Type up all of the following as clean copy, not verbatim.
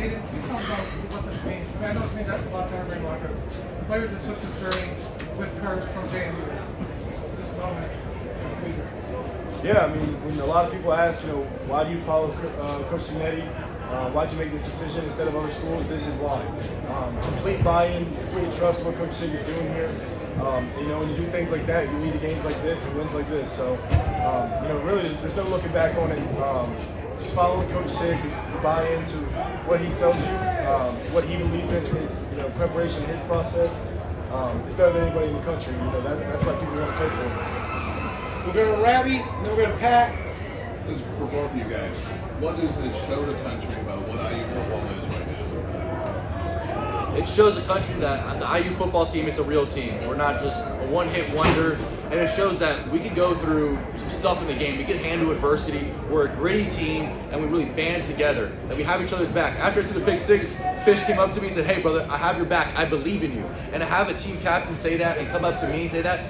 Aiden, can you talk about what this means? I mean, I know it means that a lot to everybody in the locker room. The players that took this journey with Kurt from JMU, this moment in the future. Yeah, I mean, when a lot of people ask, why do you follow Coach Signetti? Why'd you make this decision instead of other schools? This is why. Complete buy-in, complete trust what Coach Sig is doing here. When you do things like that, you lead to games like this and wins like this. So, really, there's no looking back on it. Just following Coach Sig, buy into what he tells you, what he believes in his, preparation, his process. It's better than anybody in the country. That's why people want to play for him. We're going to Rabbi, and then we're going to Pat. This is for both of you guys. What does this show the country about what IU football is right now? It shows the country that the IU football team, it's a real team. We're not just a one-hit wonder. And it shows that we can go through some stuff in the game. We can handle adversity. We're a gritty team, and we really band together. That we have each other's back. After I threw the pick six, Fish came up to me and said, "Hey, brother, I have your back. I believe in you." And to have a team captain say that and come up to me and say that,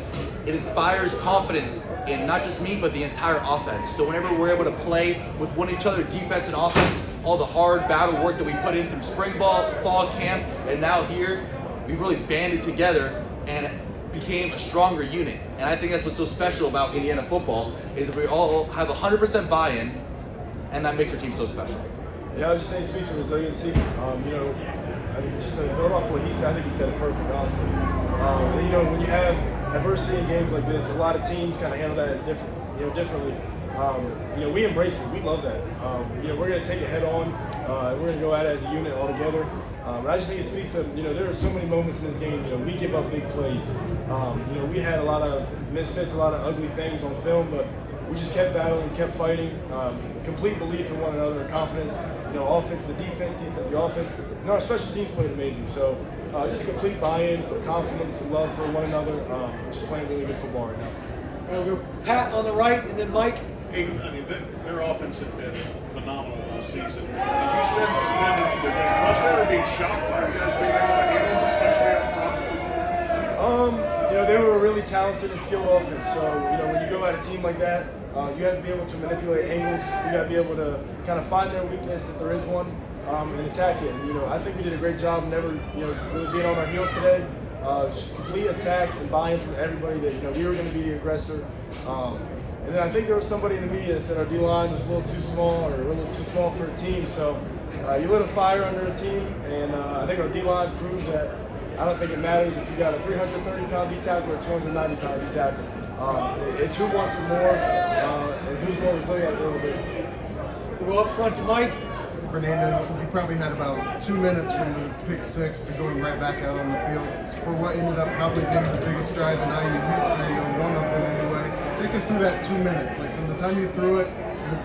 it inspires confidence in not just me, but the entire offense. So whenever we're able to play with one each other, defense and offense, all the hard battle work that we put in through spring ball, fall camp, and now here, we've really banded together and became a stronger unit. And I think that's what's so special about Indiana football is that we all have 100% buy-in, and that makes our team so special. Yeah, I was just saying, speaks of resiliency. I mean, just to build off what he said, I think he said it perfect, honestly. When you have adversity in games like this, a lot of teams kind of handle that differently. We embrace it. We love that. We're going to take it head on. We're going to go at it as a unit all together. And I just think it speaks of, there are so many moments in this game, we give up big plays. We had a lot of misfits, a lot of ugly things on film, but we just kept battling, kept fighting. Complete belief in one another and confidence. Offense, the defense, the offense. Our special teams played amazing. So just a complete buy-in, confidence, and love for one another. Just playing really good football right now. We'll go Pat on the right, and then Mike. Aiden, I mean, their offense has been phenomenal all season. Did you sense them either frustrated or being shocked by you guys being able to handle them, especially out front? They were a really talented and skilled offense. So, when you go at a team like that, you have to be able to manipulate angles. You got to be able to kind of find their weakness if there is one, and attack it. And, I think we did a great job never, really being on our heels today. Just complete attack and buy-in from everybody that, we were going to be the aggressor. And then I think there was somebody in the media that said our D-line was a little too small or a little too small for a team. So you lit a fire under a team, and I think our D-line proved that I don't think it matters if you got a 330-pound D tackle or a 290-pound D tackle. It's who wants it more and who's more resilient at the end of the day. We'll go up front to Mike. Fernando, you probably had about 2 minutes from the pick six to going right back out on the field for what ended up probably being the biggest drive in IU history, or one of them anyway. Take us through that 2 minutes, like from the time you threw it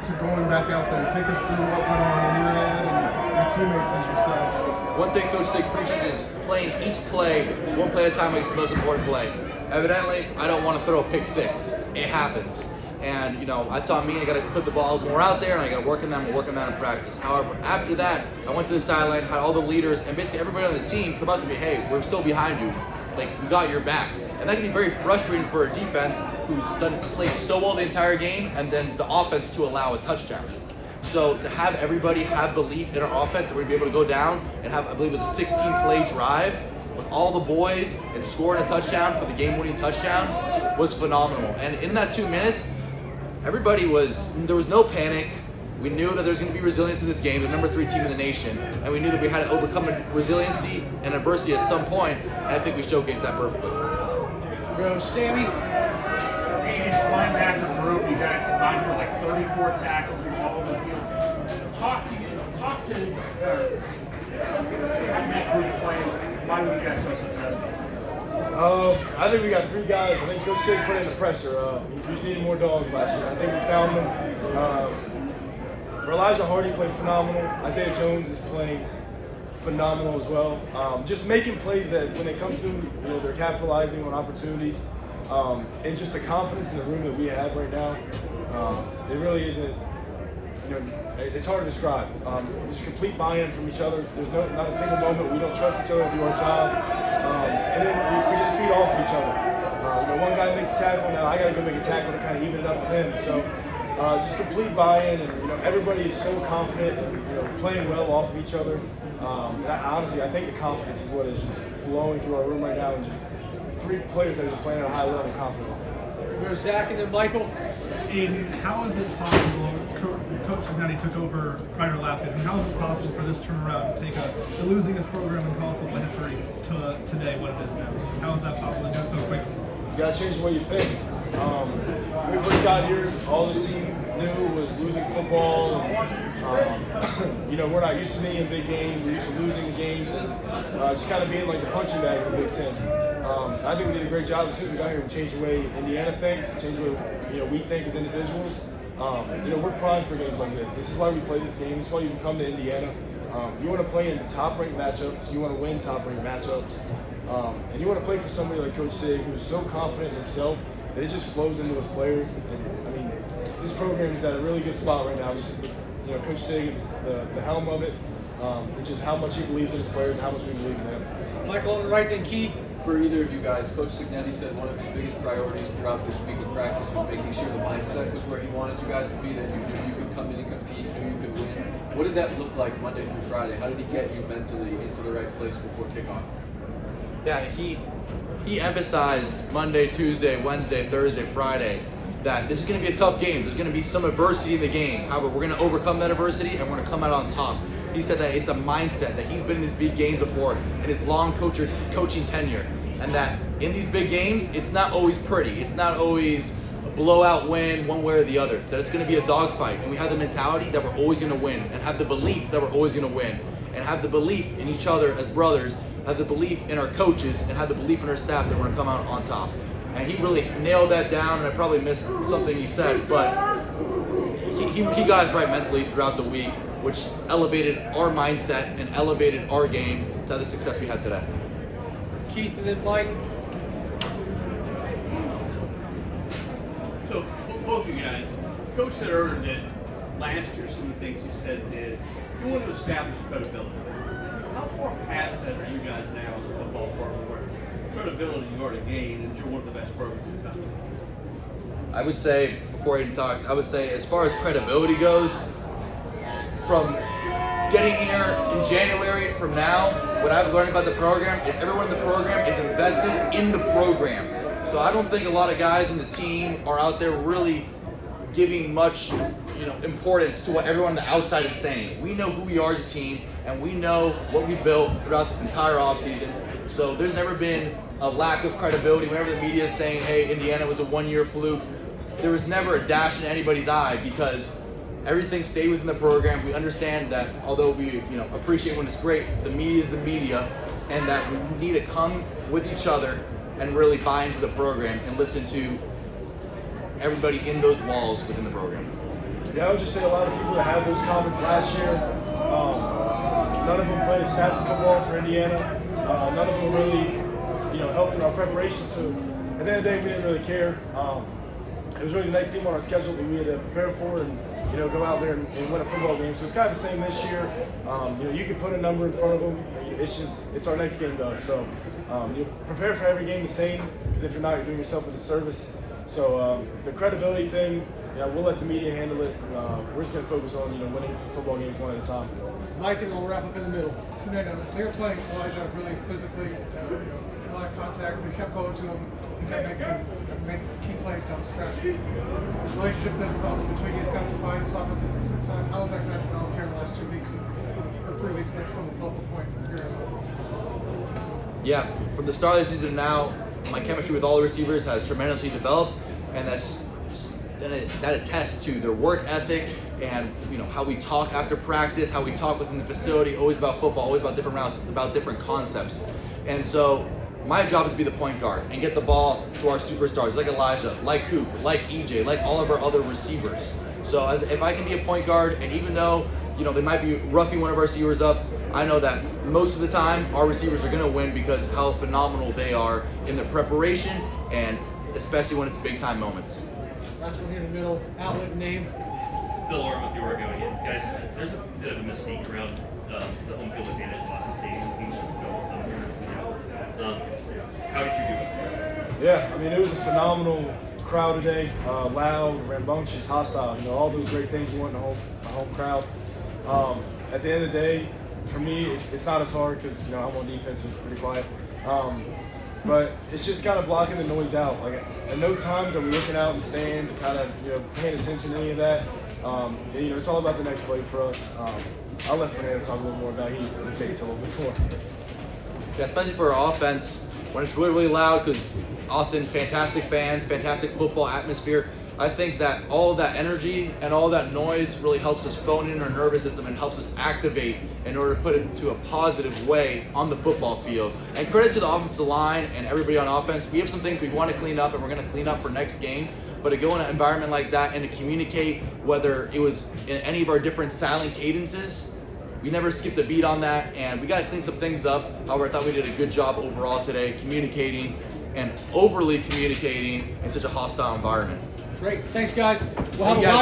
to going back out there. Take us through what went on in your head and your teammates as yourself. One thing Coach Sig preaches is playing each play, one play at a time, makes the most important play. Evidently, I don't want to throw a pick six. It happens. And, that's on me. I got to put the ball more out there, and I got to work on them in practice. However, after that, I went to the sideline, had all the leaders, and basically everybody on the team come up to me, "Hey, we're still behind you. Like, we got your back." And that can be very frustrating for a defense who's played so well the entire game, and then the offense to allow a touchdown. So to have everybody have belief in our offense that we're going to be able to go down and have, I believe it was a 16-play drive with all the boys and scoring a touchdown for the game-winning touchdown was phenomenal. And in that 2 minutes, there was no panic. We knew that there's going to be resilience in this game, the number 3 team in the nation, and we knew that we had to overcome resiliency and adversity at some point, and I think we showcased that perfectly. Go Sammy. Aiden, linebacker group, you guys combined for like 34 tackles, you're all over the field. Talk to having that group play. Why were you guys so successful? I think we got 3 guys. I think Coach Sig put in the pressure. We just needed more dogs last year. I think we found them. Elijah Hardy played phenomenal. Isaiah Jones is playing phenomenal as well. Just making plays that when they come through, they're capitalizing on opportunities. And just the confidence in the room that we have right now, it really isn't, it's hard to describe. Just complete buy-in from each other. There's not a single moment we don't trust each other to do our job. And then we just feed off of each other. One guy makes a tackle, now I got to go make a tackle to kind of even it up with him. So just complete buy-in, and everybody is so confident and playing well off of each other. And honestly, I think the confidence is what is just flowing through our room right now, and just 3 players that are just playing at a high level confident. There's Zach and then Michael. Aiden, how is it possible, Coach Ignetti took over prior to last season, how is it possible for this turnaround to take the losingest program in college football history to today, what it is now? How is that possible to do it so quickly? You gotta change the way you think. When we first got here, all this team knew was losing football. And, we're not used to being in big games. We're used to losing the games and just kind of being like the punching bag of the Big Ten. I think we did a great job as soon as we got here. We changed the way Indiana thinks, changed the way we think as individuals. We're primed for games like this. This is why we play this game. This is why you come to Indiana. You want to play in top-ranked matchups. You want to win top-ranked matchups. And you want to play for somebody like Coach Sig, who's so confident in himself that it just flows into his players. And this program is at a really good spot right now. Coach Sig is the helm of it, and just how much he believes in his players and how much we believe in him. Michael on the right, then Keith. For either of you guys, Coach Signetti said one of his biggest priorities throughout this week of practice was making sure the mindset was where he wanted you guys to be, that you knew you could come in and compete, you knew you could win. What did that look like Monday through Friday? How did he get you mentally into the right place before kickoff? Yeah, he emphasized Monday, Tuesday, Wednesday, Thursday, Friday that this is going to be a tough game. There's going to be some adversity in the game. However, we're going to overcome that adversity and we're going to come out on top. He said that it's a mindset, that he's been in these big games before in his long coaching tenure, and that in these big games, it's not always pretty. It's not always a blowout win one way or the other. That it's going to be a dogfight, and we have the mentality that we're always going to win, and have the belief that we're always going to win, and have the belief in each other as brothers, have the belief in our coaches, and have the belief in our staff that we're going to come out on top. And he really nailed that down, and I probably missed something he said, but he got us right mentally throughout the week, which elevated our mindset and elevated our game to the success we had today. Keith and then Mike. So, both of you guys, Coach said earlier that last year some of the things he said did, you want to establish credibility. How far past that are you guys now in the football program where credibility you already gained and you're one of the best programs in the country? I would say, before Aiden talks, I would say as far as credibility goes, from getting here in January from now, what I've learned about the program is everyone in the program is invested in the program. So I don't think a lot of guys on the team are out there really giving much importance to what everyone on the outside is saying. We know who we are as a team, and we know what we built throughout this entire offseason. So there's never been a lack of credibility. Whenever the media is saying, hey, Indiana was a one-year fluke, there was never a dash in anybody's eye, because everything stayed within the program. We understand that although we appreciate when it's great, the media is the media, and that we need to come with each other and really buy into the program and listen to everybody in those walls within the program. Yeah, I would just say a lot of people that had those comments last year, none of them played snap football for Indiana. None of them really, helped in our preparation. So at the end of the day, we didn't really care. It was really the next team on our schedule that we had to prepare for and go out there and win a football game. So it's kind of the same this year. You can put a number in front of them. It's our next game to us. So you prepare for every game the same, because if you're not, you're doing yourself a disservice. So the credibility thing, we'll let the media handle it. We're just going to focus on winning football games one at a time. Mike, and we'll wrap up in the middle. Fernando, they were playing Elijah really physically, a lot of contact. We kept going to him, make key plays down the stretch. The relationship that developed between you is kind of defined this offensive success. How has that kind of developed here in the last 2 weeks or 3 weeks from the focal point here? Yeah, from the start of the season to now, my chemistry with all the receivers has tremendously developed, and that attests to their work ethic and how we talk after practice, how we talk within the facility, always about football, always about different routes, about different concepts. And so my job is to be the point guard and get the ball to our superstars like Elijah, like Coop, like EJ, like all of our other receivers. So if I can be a point guard, and even though they might be roughing one of our receivers up, I know that most of the time our receivers are going to win because how phenomenal they are in their preparation, and especially when it's big time moments. Last one here in the middle, outlet name. Bill or with your going in, guys, there's a bit of a mystique around the home field advantage of Austin Stadium. Teams just don't come here. How did you do it? Yeah, I mean, it was a phenomenal crowd today. Loud, rambunctious, hostile. You know, all those great things you want in a home crowd. At the end of the day, for me, it's not as hard because, you know, I'm on defense, so it's pretty quiet. But it's just kind of blocking the noise out. Like, at no times are we looking out in the stands and kind of, you know, paying attention to any of that. And, you know, it's all about the next play for us. I'll let Fernando talk a little more about he takes a little bit more. Yeah, especially for our offense, when it's really, really loud, because Austin, fantastic fans, fantastic football atmosphere. I think that all of that energy and all that noise really helps us phone in our nervous system and helps us activate in order to put it into a positive way on the football field. And credit to the offensive line and everybody on offense. We have some things we want to clean up and we're going to clean up for next game. But to go in an environment like that and to communicate, whether it was in any of our different silent cadences, we never skipped a beat on that, and we got to clean some things up. However, I thought we did a good job overall today, communicating and overly communicating in such a hostile environment. Great. Thanks, guys. We'll Thank have you, a guys.